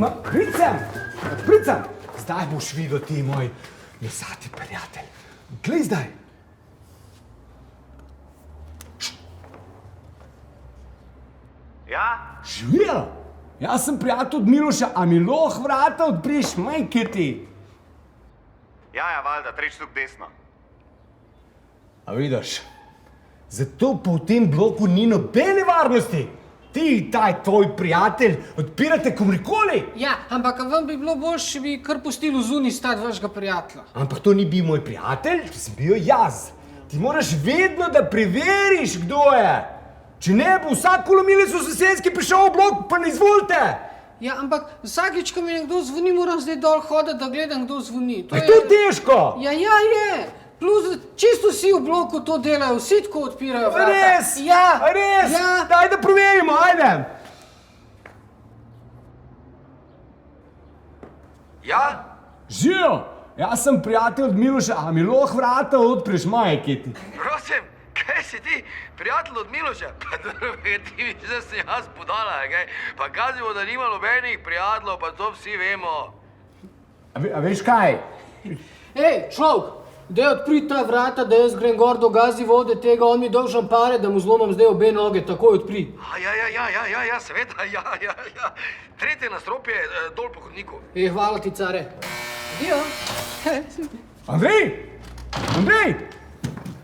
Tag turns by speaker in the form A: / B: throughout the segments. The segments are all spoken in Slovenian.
A: Pricam! Zdaj boš videl ti, moj nosati prijatelj. Glej zdaj.
B: Ja?
A: Živijo! Jaz sem prijatelj od Miloša, a mi lahko vrata odpriš, majke ti?
B: Ja, valjda, 3 štuk desno.
A: A vidiš, zato pa v tem bloku ni nobene varnosti. Ti, taj tvoj prijatelj, odpirate komorkoli.
C: Ja, ampak vam bi bilo boljše, če bi kar pustili zunaj stati vašega prijatelja.
A: Ampak to ni bil moj prijatelj, to sem bil jaz. Ti moraš vedno, da preveriš, kdo je. Če ne, bo vsak kolomilec v sosedski prišel v blok, pa ne izvolite.
C: Ja, ampak vsakič, ko mi nekdo zvoni, moram zdaj dol hoditi, da gledam, kdo zvoni.
A: To je težko.
C: Ja, je. Plus, čisto vsi v bloku to delajo, vsi tako odpirajo vrata.
A: Res?
C: Ja.
A: Res?
C: Ja.
A: Daj, da proverimo, ajde.
B: Ja?
A: Živijo, jaz sem prijatelj od Miloša, a mi lahko vrata odpreš, majke ti.
B: Prosim, kaj si ti, prijatelj od Miloša? Pa druge, ti mi že sem jaz podala, kaj? Pa kazimo, da nima nobenih prijateljev, pa to vsi vemo.
A: A veš kaj?
C: Ej, človek, daj odpri ta vrata, da jaz grem gor do gazi vode tega, on mi dolžan pare, da mu zlomam zdaj obe noge, takoj odpri.
B: Ja, seveda, ja. Tretje nastropje, dol po hodniku.
C: Ej, hvala ti, care. Dio.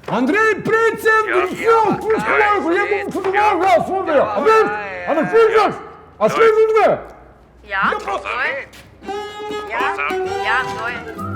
A: Andrej, predvsem,
D: Ja, to je. Ja, to je.